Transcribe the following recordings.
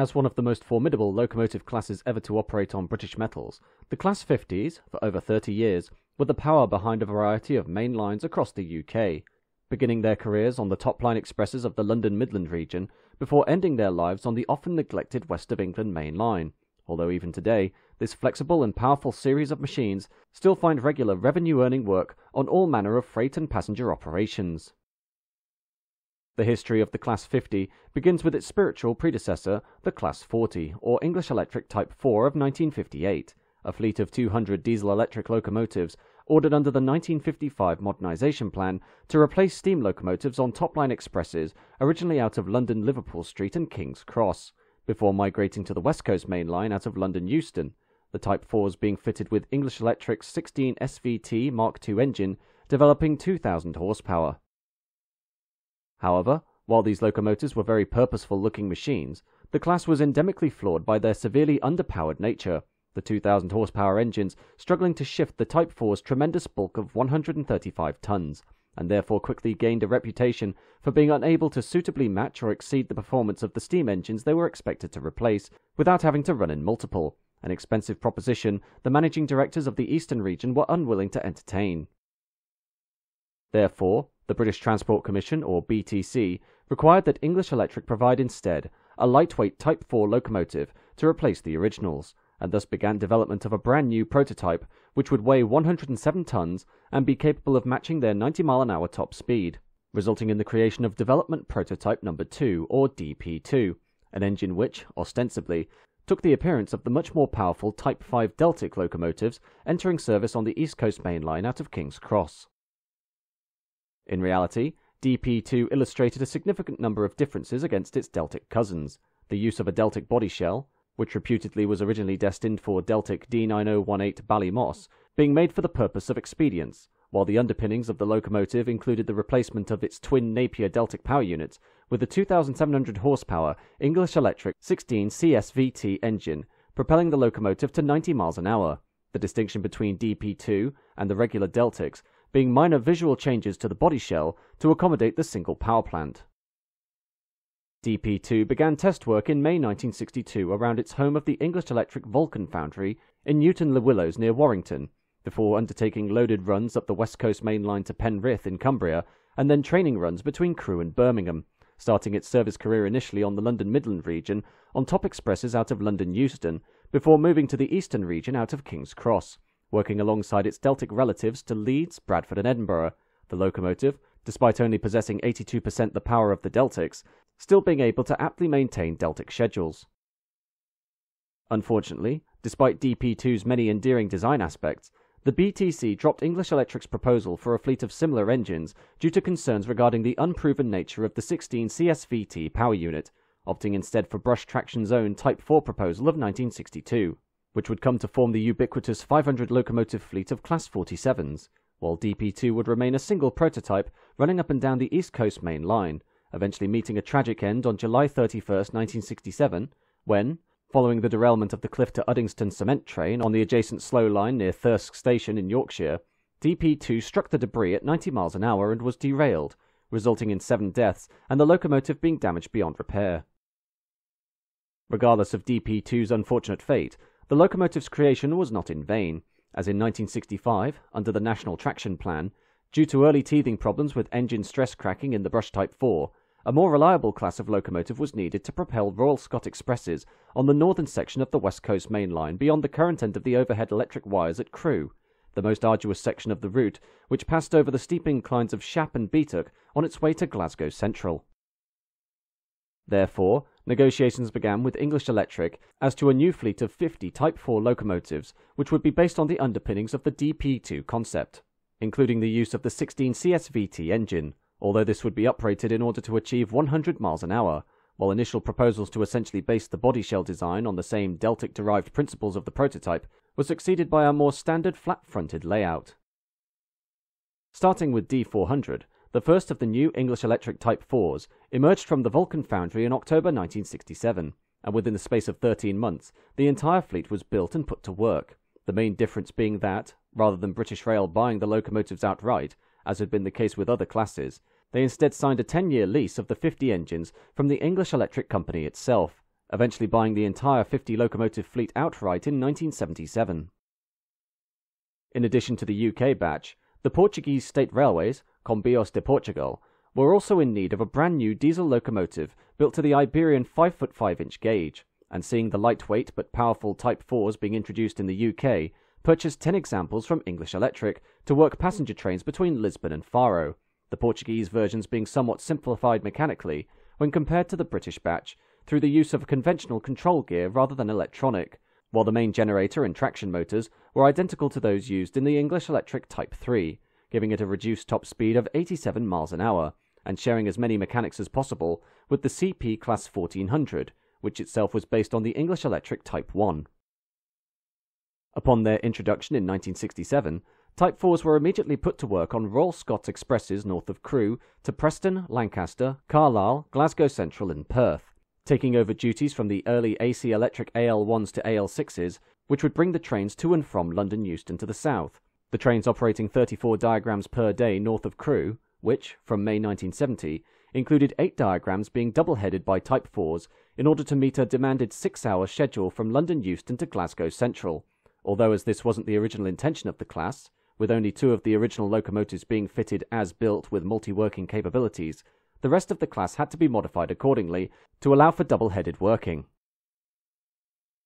As one of the most formidable locomotive classes ever to operate on British metals, the Class 50s, for over 30 years, were the power behind a variety of main lines across the UK, beginning their careers on the top-line expresses of the London Midland region, before ending their lives on the often neglected West of England main line, although even today, this flexible and powerful series of machines still find regular revenue-earning work on all manner of freight and passenger operations. The history of the Class 50 begins with its spiritual predecessor, the Class 40, or English Electric Type 4 of 1958, a fleet of 200 diesel-electric locomotives ordered under the 1955 modernisation plan to replace steam locomotives on top-line expresses originally out of London Liverpool Street and King's Cross, before migrating to the West Coast main line out of London Euston, the Type 4s being fitted with English Electric's 16 SVT Mark II engine, developing 2,000 horsepower. However, while these locomotives were very purposeful-looking machines, the class was endemically flawed by their severely underpowered nature, the 2,000 horsepower engines struggling to shift the Type 4's tremendous bulk of 135 tons, and therefore quickly gained a reputation for being unable to suitably match or exceed the performance of the steam engines they were expected to replace, without having to run in multiple, an expensive proposition the managing directors of the Eastern region were unwilling to entertain. Therefore, the British Transport Commission, or BTC, required that English Electric provide instead a lightweight Type 4 locomotive to replace the originals, and thus began development of a brand new prototype which would weigh 107 tons and be capable of matching their 90-mile-an-hour top speed, resulting in the creation of Development Prototype No. 2, or DP2, an engine which, ostensibly, took the appearance of the much more powerful Type 5 Deltic locomotives entering service on the East Coast main line out of King's Cross. In reality, DP2 illustrated a significant number of differences against its Deltic cousins, the use of a Deltic body shell, which reputedly was originally destined for Deltic D9018 Ballymoss, being made for the purpose of expedience, while the underpinnings of the locomotive included the replacement of its twin Napier Deltic power units with a 2,700 horsepower English Electric 16 CSVT engine, propelling the locomotive to 90 miles an hour, the distinction between DP2 and the regular Deltics being minor visual changes to the body shell to accommodate the single power plant. DP2 began test work in May 1962 around its home of the English Electric Vulcan foundry in Newton-le-Willows near Warrington, before undertaking loaded runs up the West Coast main line to Penrith in Cumbria, and then training runs between Crewe and Birmingham, starting its service career initially on the London Midland region on top expresses out of London Euston, before moving to the Eastern region out of King's Cross, working alongside its Deltic relatives to Leeds, Bradford and Edinburgh, the locomotive, despite only possessing 82% the power of the Deltics, still being able to aptly maintain Deltic schedules. Unfortunately, despite DP2's many endearing design aspects, the BTC dropped English Electric's proposal for a fleet of similar engines due to concerns regarding the unproven nature of the 16 CSVT power unit, opting instead for Brush Traction's own Type 4 proposal of 1962. Which would come to form the ubiquitous 500 locomotive fleet of Class 47s, while DP2 would remain a single prototype running up and down the East Coast main line, eventually meeting a tragic end on July 31, 1967, when, following the derailment of the Cliff to Uddingston cement train on the adjacent slow line near Thirsk Station in Yorkshire, DP2 struck the debris at 90 miles an hour and was derailed, resulting in 7 deaths and the locomotive being damaged beyond repair. Regardless of DP2's unfortunate fate, the locomotive's creation was not in vain, as in 1965, under the National Traction Plan, due to early teething problems with engine stress cracking in the Brush Type 4, a more reliable class of locomotive was needed to propel Royal Scot Expresses on the northern section of the West Coast main line beyond the current end of the overhead electric wires at Crewe, the most arduous section of the route, which passed over the steep inclines of Shap and Beatock on its way to Glasgow Central. Therefore, negotiations began with English Electric as to a new fleet of 50 Type 4 locomotives, which would be based on the underpinnings of the DP2 concept, including the use of the 16 CSVT engine, although this would be uprated in order to achieve 100 miles an hour, while initial proposals to essentially base the body shell design on the same Deltic-derived principles of the prototype were succeeded by a more standard flat-fronted layout. Starting with D400, the first of the new English Electric Type 4s emerged from the Vulcan foundry in October 1967, and within the space of 13 months, the entire fleet was built and put to work, the main difference being that, rather than British Rail buying the locomotives outright, as had been the case with other classes, they instead signed a 10-year lease of the 50 engines from the English Electric Company itself, eventually buying the entire 50 locomotive fleet outright in 1977. In addition to the UK batch, the Portuguese state railways, Comboios de Portugal, were also in need of a brand new diesel locomotive built to the Iberian 5-foot 5-inch gauge, and seeing the lightweight but powerful Type 4s being introduced in the UK, purchased 10 examples from English Electric to work passenger trains between Lisbon and Faro, the Portuguese versions being somewhat simplified mechanically when compared to the British batch through the use of a conventional control gear rather than electronic, while the main generator and traction motors were identical to those used in the English Electric Type 3, giving it a reduced top speed of 87 miles an hour, and sharing as many mechanics as possible with the CP Class 1400, which itself was based on the English Electric Type 1. Upon their introduction in 1967, Type 4s were immediately put to work on Royal Scots Expresses north of Crewe to Preston, Lancaster, Carlisle, Glasgow Central and Perth, taking over duties from the early AC Electric AL1s to AL6s, which would bring the trains to and from London Euston to the south, the trains operating 34 diagrams per day north of Crewe, which, from May 1970, included 8 diagrams being double-headed by Type 4s in order to meet a demanded 6-hour schedule from London Euston to Glasgow Central, although as this wasn't the original intention of the class, with only 2 of the original locomotives being fitted as built with multi-working capabilities, the rest of the class had to be modified accordingly to allow for double-headed working.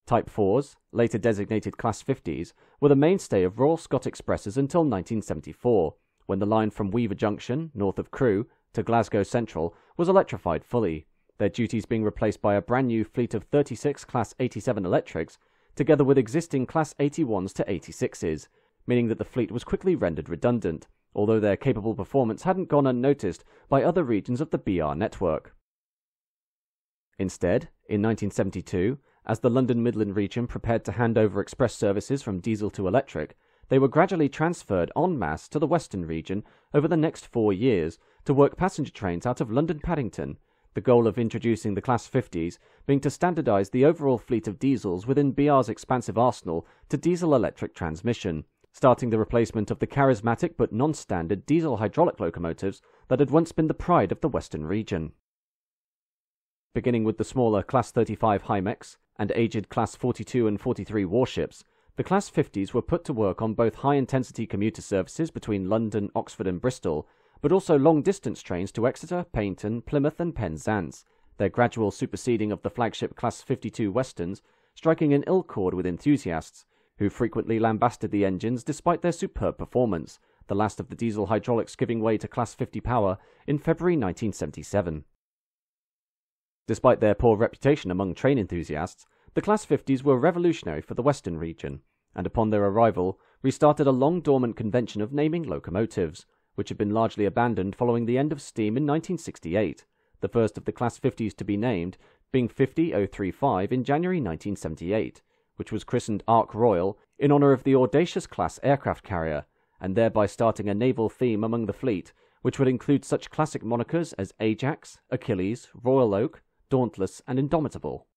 Type 4s, later designated Class 50s, were the mainstay of Royal Scot Expresses until 1974, when the line from Weaver Junction, north of Crewe, to Glasgow Central was electrified fully, their duties being replaced by a brand new fleet of 36 Class 87 electrics, together with existing Class 81s to 86s, meaning that the fleet was quickly rendered redundant, although their capable performance hadn't gone unnoticed by other regions of the BR network. Instead, in 1972, as the London Midland region prepared to hand over express services from diesel to electric, they were gradually transferred en masse to the Western region over the next 4 years to work passenger trains out of London Paddington, the goal of introducing the Class 50s being to standardise the overall fleet of diesels within BR's expansive arsenal to diesel-electric transmission, starting the replacement of the charismatic but non-standard diesel hydraulic locomotives that had once been the pride of the Western region. Beginning with the smaller Class 35 Hymex and aged Class 42 and 43 warships, the Class 50s were put to work on both high-intensity commuter services between London, Oxford and Bristol, but also long-distance trains to Exeter, Paignton, Plymouth and Penzance, their gradual superseding of the flagship Class 52 Westerns striking an ill chord with enthusiasts, who frequently lambasted the engines despite their superb performance, the last of the diesel hydraulics giving way to Class 50 power in February 1977. Despite their poor reputation among train enthusiasts, the Class 50s were revolutionary for the Western region, and upon their arrival restarted a long-dormant convention of naming locomotives, which had been largely abandoned following the end of steam in 1968, the first of the Class 50s to be named being 50035 in January 1978, which was christened Ark Royal in honour of the audacious class aircraft carrier, and thereby starting a naval theme among the fleet, which would include such classic monikers as Ajax, Achilles, Royal Oak, Dauntless and Indomitable.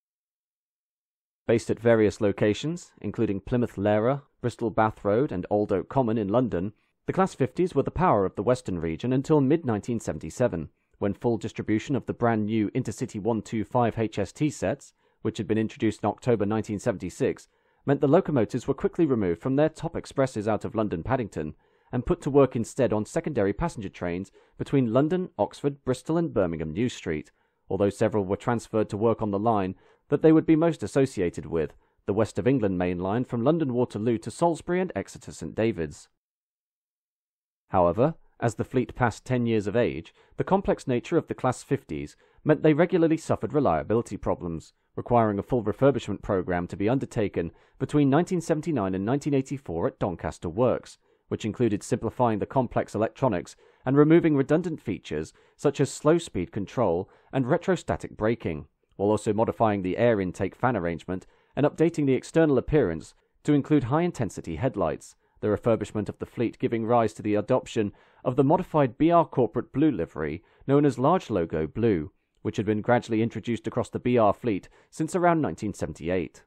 Based at various locations, including Plymouth Lara, Bristol Bath Road and Old Oak Common in London, the Class 50s were the power of the Western region until mid-1977, when full distribution of the brand new Intercity 125 HST sets, which had been introduced in October 1976, meant the locomotives were quickly removed from their top expresses out of London Paddington and put to work instead on secondary passenger trains between London, Oxford, Bristol and Birmingham New Street, although several were transferred to work on the line that they would be most associated with, the West of England main line from London Waterloo to Salisbury and Exeter St David's. However, as the fleet passed 10 years of age, the complex nature of the Class 50s meant they regularly suffered reliability problems, requiring a full refurbishment program to be undertaken between 1979 and 1984 at Doncaster Works, which included simplifying the complex electronics and removing redundant features such as slow-speed control and retrostatic braking, while also modifying the air intake fan arrangement and updating the external appearance to include high-intensity headlights, the refurbishment of the fleet giving rise to the adoption of the modified BR corporate blue livery known as Large Logo Blue, which had been gradually introduced across the BR fleet since around 1978.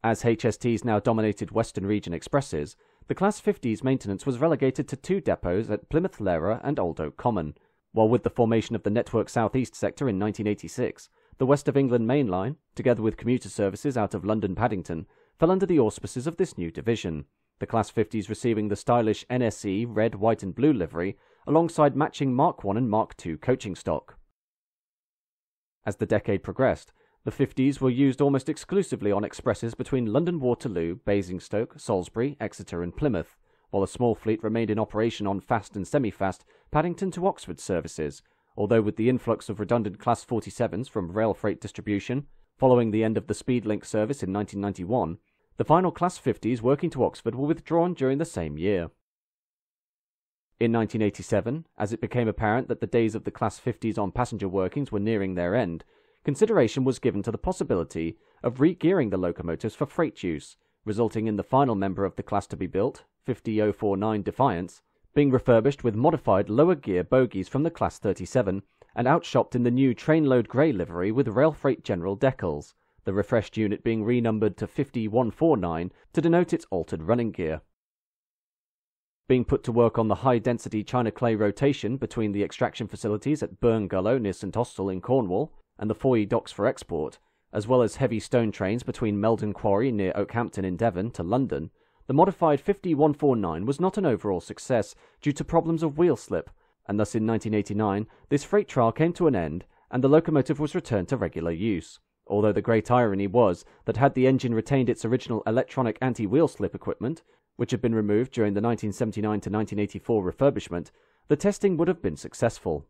As HSTs now dominated Western region expresses, the Class 50s maintenance was relegated to 2 depots at Plymouth Lara and Old Oak Common, while with the formation of the Network South East sector in 1986, the West of England Main Line, together with commuter services out of London Paddington, fell under the auspices of this new division, the Class 50s receiving the stylish NSE red, white and blue livery alongside matching Mark I and Mark II coaching stock. As the decade progressed, the 50s were used almost exclusively on expresses between London Waterloo, Basingstoke, Salisbury, Exeter and Plymouth, while a small fleet remained in operation on fast and semi-fast Paddington to Oxford services, although with the influx of redundant Class 47s from rail freight distribution, following the end of the Speedlink service in 1991, the final Class 50s working to Oxford were withdrawn during the same year. In 1987, as it became apparent that the days of the Class 50s on passenger workings were nearing their end, consideration was given to the possibility of re-gearing the locomotives for freight use, resulting in the final member of the class to be built, 50049 Defiance, being refurbished with modified lower gear bogies from the Class 37 and outshopped in the new trainload grey livery with rail freight general decals, the refreshed unit being renumbered to 50149 to denote its altered running gear. Being put to work on the high-density China clay rotation between the extraction facilities at Burngullow near St Austell in Cornwall and the Foy docks for export, as well as heavy stone trains between Meldon Quarry near Oakhampton in Devon to London, the modified 50149 was not an overall success due to problems of wheel slip, and thus in 1989 this freight trial came to an end and the locomotive was returned to regular use, although the great irony was that had the engine retained its original electronic anti-wheel slip equipment, which had been removed during the 1979 to 1984 refurbishment, the testing would have been successful.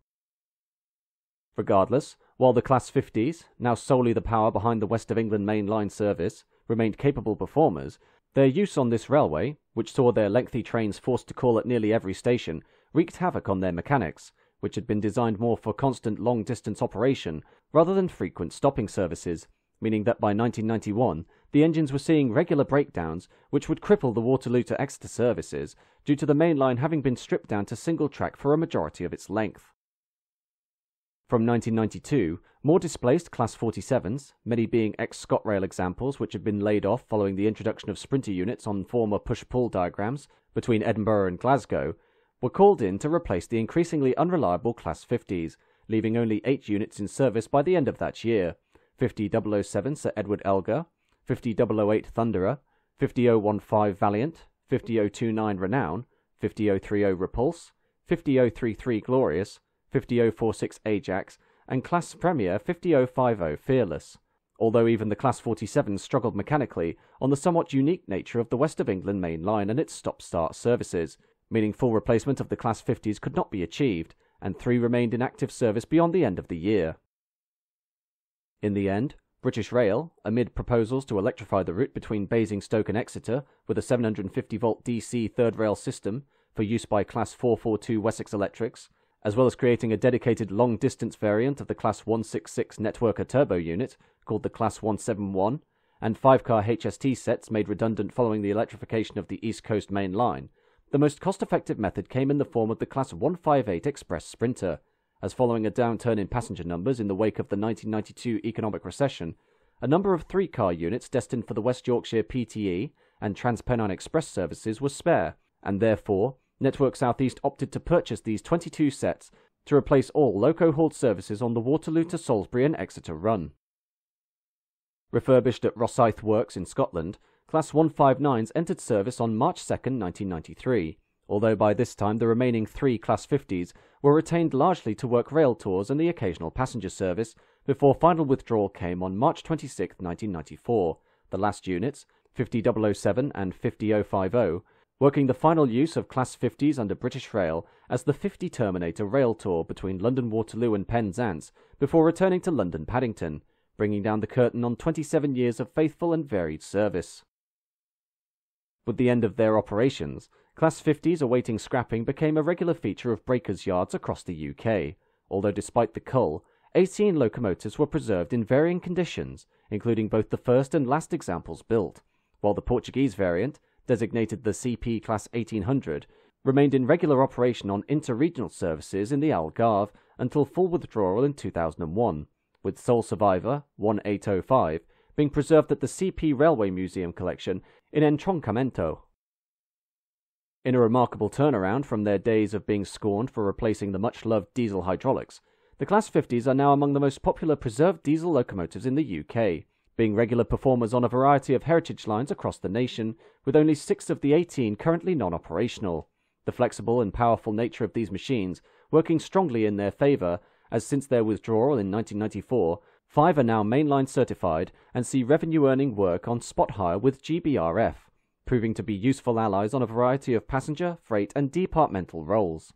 Regardless, while the Class 50s, now solely the power behind the West of England Main Line service, remained capable performers, their use on this railway, which saw their lengthy trains forced to call at nearly every station, wreaked havoc on their mechanics, which had been designed more for constant long-distance operation rather than frequent stopping services, meaning that by 1991 the engines were seeing regular breakdowns which would cripple the Waterloo to Exeter services due to the main line having been stripped down to single track for a majority of its length. From 1992, more displaced Class 47s, many being ex-ScotRail examples which had been laid off following the introduction of sprinter units on former push-pull diagrams between Edinburgh and Glasgow, were called in to replace the increasingly unreliable Class 50s, leaving only 8 units in service by the end of that year: 50007 Sir Edward Elgar, 50008 Thunderer, 50015 Valiant, 50029 Renown, 50030 Repulse, 50033 Glorious, 50046 Ajax, and Class Premier 50050 Fearless, although even the Class 47s struggled mechanically on the somewhat unique nature of the West of England Main Line and its stop-start services, meaning full replacement of the Class 50s could not be achieved, and 3 remained in active service beyond the end of the year. In the end, British Rail, amid proposals to electrify the route between Basingstoke and Exeter with a 750-volt DC third rail system for use by Class 442 Wessex Electrics, as well as creating a dedicated long-distance variant of the Class 166 Networker turbo unit called the Class 171, and 5-car HST sets made redundant following the electrification of the East Coast Main Line, the most cost-effective method came in the form of the Class 158 Express Sprinter, as following a downturn in passenger numbers in the wake of the 1992 economic recession, a number of 3-car units destined for the West Yorkshire PTE and Transpennine Express services was spare, and therefore Network South East opted to purchase these 22 sets to replace all loco-hauled services on the Waterloo to Salisbury and Exeter run. Refurbished at Rosyth Works in Scotland, Class 159s entered service on March 2, 1993, although by this time the remaining 3 Class 50s were retained largely to work rail tours and the occasional passenger service, before final withdrawal came on March 26, 1994, the last units, 50007 and 50050, working the final use of Class 50s under British Rail as the 50 Terminator rail tour between London Waterloo and Penzance before returning to London Paddington, bringing down the curtain on 27 years of faithful and varied service. With the end of their operations, Class 50s awaiting scrapping became a regular feature of breakers' yards across the UK, although despite the cull, 18 locomotives were preserved in varying conditions, including both the first and last examples built, while the Portuguese variant, designated the CP Class 1800, remained in regular operation on inter-regional services in the Algarve until full withdrawal in 2001, with sole survivor, 1805, being preserved at the CP Railway Museum collection in Entroncamento. In a remarkable turnaround from their days of being scorned for replacing the much-loved diesel hydraulics, The Class 50s are now among the most popular preserved diesel locomotives in the UK, being regular performers on a variety of heritage lines across the nation, with only 6 of the 18 currently non-operational. The flexible and powerful nature of these machines working strongly in their favour, as since their withdrawal in 1994, 5 are now mainline certified and see revenue-earning work on spot hire with GBRF, proving to be useful allies on a variety of passenger, freight and departmental roles.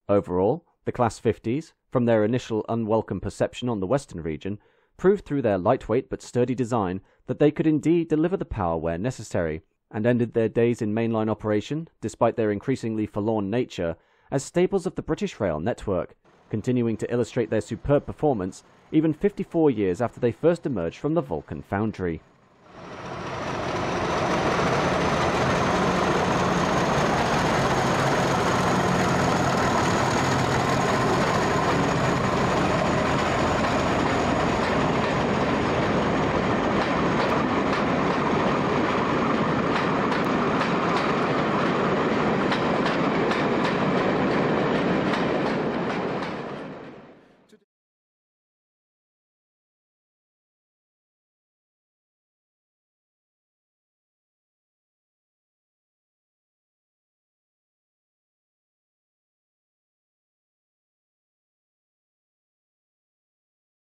Overall, the Class 50s, from their initial unwelcome perception on the Western region, proved through their lightweight but sturdy design that they could indeed deliver the power where necessary, and ended their days in mainline operation, despite their increasingly forlorn nature, as staples of the British rail network, continuing to illustrate their superb performance even 54 years after they first emerged from the Vulcan foundry.